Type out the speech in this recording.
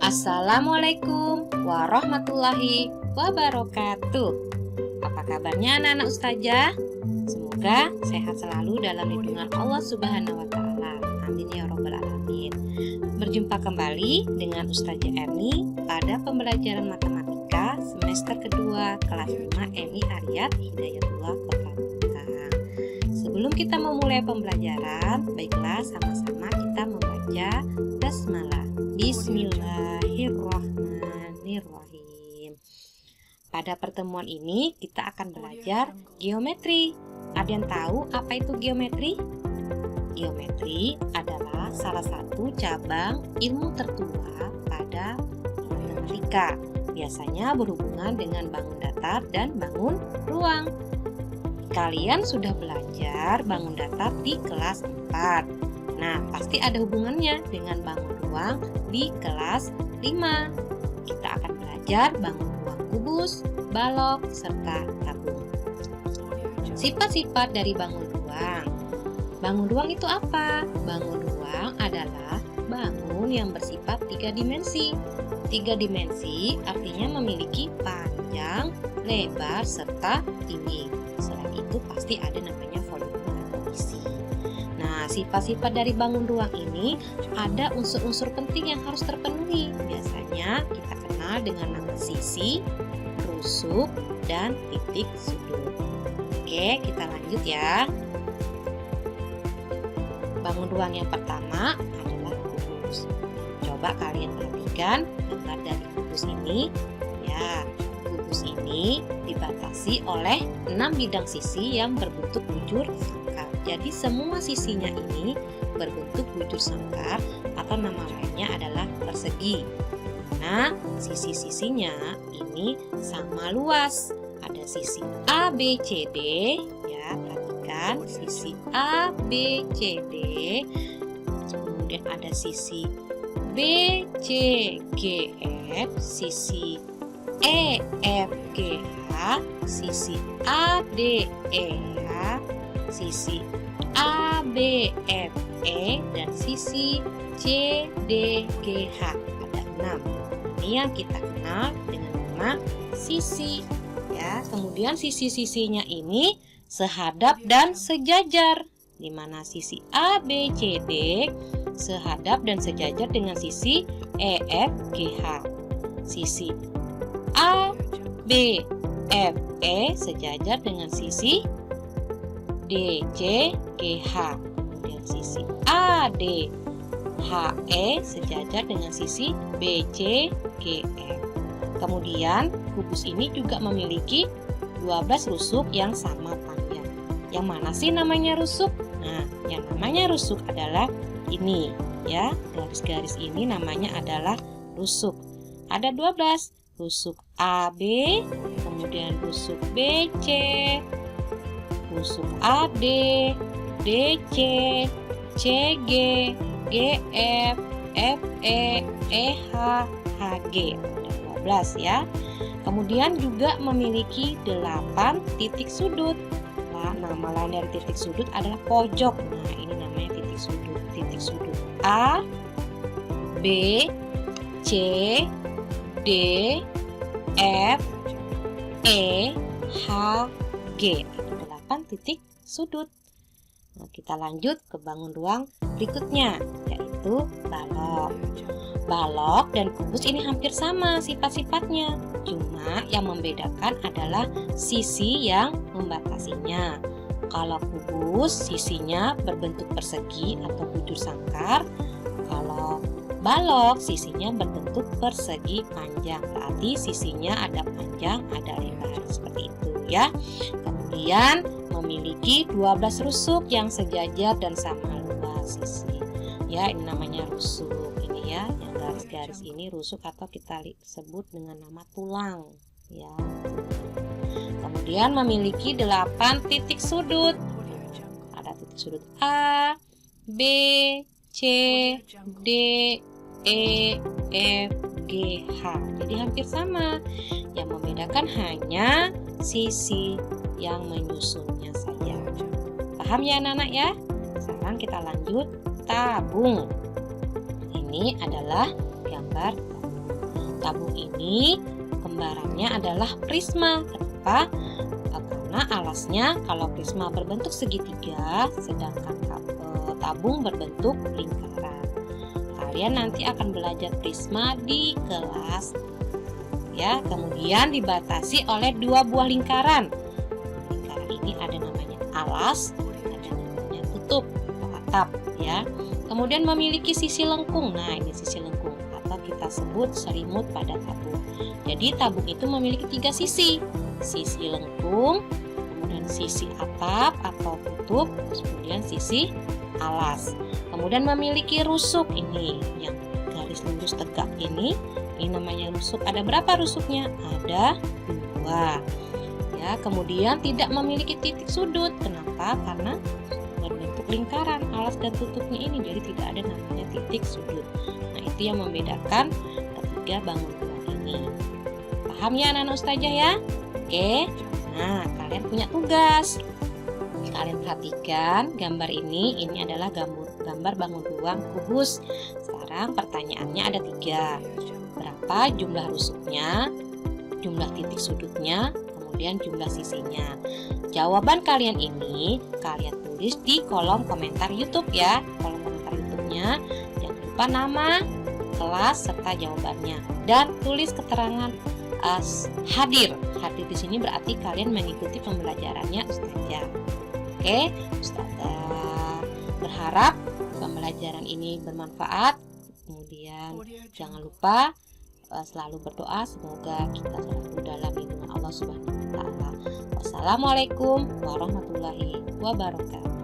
Assalamualaikum warahmatullahi wabarakatuh. Apa kabarnya anak-anak Ustazah? Semoga sehat selalu dalam lindungan Allah Subhanahu wa Ta'ala. Amin ya Rabbal Alamin. Berjumpa kembali dengan Ustazah Erni pada pembelajaran matematika semester kedua kelas 5 MI Aryat Hidayatullah Kota Bintang. Sebelum kita memulai pembelajaran, baiklah sama-sama kita membaca basmalah. Bismillahirrahmanirrahim. Pada pertemuan ini kita akan belajar geometri. Ada yang tahu apa itu geometri? Geometri adalah salah satu cabang ilmu tertua pada matematika. Biasanya berhubungan dengan bangun datar dan bangun ruang. Kalian sudah belajar bangun datar di kelas 4. Nah, pasti ada hubungannya dengan bangun ruang di kelas 5. Kita akan belajar bangun ruang kubus, balok, serta tabung. Sifat-sifat dari bangun ruang. Bangun ruang itu apa? Bangun ruang adalah bangun yang bersifat 3 dimensi. 3 dimensi artinya memiliki panjang, lebar, serta tinggi. Selain itu pasti ada namanya volume atau isi. Nah, sifat-sifat dari bangun ruang ini ada unsur-unsur penting yang harus terpenuhi. Biasanya kita kenal dengan nama sisi, rusuk, dan titik sudut. Oke, kita lanjut ya. Bangun ruang yang pertama adalah kubus. Coba kalian perhatikan gambar dari kubus ini. Ya, kubus ini dibatasi oleh 6 bidang sisi yang berbentuk bujur sangkar. Jadi semua sisinya ini berbentuk bujur sangkar atau nama lainnya adalah persegi. Nah, sisi-sisinya ini sama luas. Ada sisi A, B, C, D. Ya, perhatikan sisi A, B, C, D. Kemudian ada sisi B, C, G, F, sisi E, F, G, H, sisi A, D, E, H, sisi A, B, F, E, dan sisi C, D, G, H. Ada 6. Ini yang kita kenal dengan nama sisi. Ya, kemudian sisi-sisinya ini sehadap dan sejajar, di mana sisi A, B, C, D sehadap dan sejajar dengan sisi E, F, G, H. Sisi A, B, F, E sejajar dengan sisi D, C, G, H. Kemudian sisi A, D, H, E sejajar dengan sisi B, C, G, F. Kemudian kubus ini juga memiliki 12 rusuk yang sama panjang. Yang mana sih namanya rusuk? Nah, yang namanya rusuk adalah ini ya, garis-garis ini namanya adalah rusuk. Ada 12, rusuk AB, kemudian rusuk BC, rusuk AD, DC, CG, GF, FE, EH, HG. Ada 12 ya. Kemudian juga memiliki 8 titik sudut. Nah, nama lain dari titik sudut adalah pojok. Nah, ini namanya titik sudut. Titik sudut A, B, C, D, F, E, H, G. Ada 8 titik sudut. Nah, kita lanjut ke bangun ruang berikutnya, yaitu balok. Balok dan kubus ini hampir sama sifat-sifatnya. Cuma yang membedakan adalah sisi yang membatasinya. Kalau kubus sisinya berbentuk persegi atau bujur sangkar. Kalau balok sisinya berbentuk persegi panjang. Berarti sisinya ada panjang, ada lebar. Seperti itu ya. Kemudian memiliki 12 rusuk yang sejajar dan sama luas sisi. Ya, ini namanya rusuk. Ini ya, yang garis-garis ini rusuk atau kita sebut dengan nama tulang. Ya. Kemudian memiliki 8 titik sudut. Ada titik sudut A, B, C, D, E, F, G, H. Jadi hampir sama. Yang membedakan hanya sisi yang menyusunnya saja. Paham ya anak-anak ya? Sekarang kita lanjut tabung. Ini adalah gambar gambar tabung ini kembarannya adalah prisma. Kenapa? Karena alasnya kalau prisma berbentuk segitiga, sedangkan tabung berbentuk lingkaran. Kalian nanti akan belajar prisma di kelas ya. Kemudian dibatasi oleh 2 buah lingkaran. Lingkaran ini ada namanya alas, ada namanya tutup atau atap ya. Kemudian memiliki sisi lengkung. Nah, ini sisi lengkung atau kita sebut selimut pada tabung. Jadi tabung itu memiliki 3 sisi. Sisi lengkung, kemudian sisi atap atau tutup, kemudian sisi alas. Kemudian memiliki rusuk, ini yang garis lurus tegak ini namanya rusuk. Ada berapa rusuknya? Ada 2 ya. Kemudian tidak memiliki titik sudut. Kenapa? Karena berbentuk lingkaran alas dan tutupnya ini, jadi tidak ada namanya titik sudut. Nah, itu yang membedakan ketiga bangun buah ini. Paham ya anak-anak ustazah ya? Oke, nah kalian punya tugas. Kalian perhatikan gambar ini adalah gambar bangun ruang kubus. Sekarang pertanyaannya ada 3. Berapa jumlah rusuknya, jumlah titik sudutnya, kemudian jumlah sisinya. Jawaban kalian ini kalian tulis di kolom komentar YouTube ya. Kolom komentar YouTube-nya jangan lupa nama, kelas serta jawabannya, dan tulis keterangan hadir. Hadir di sini berarti kalian mengikuti pembelajarannya ustazah. Oke, ustazah berharap pembelajaran ini bermanfaat. Kemudian jangan lupa selalu berdoa semoga kita selalu dalam lindungan Allah Subhanahu wa taala. Wassalamualaikum warahmatullahi wabarakatuh.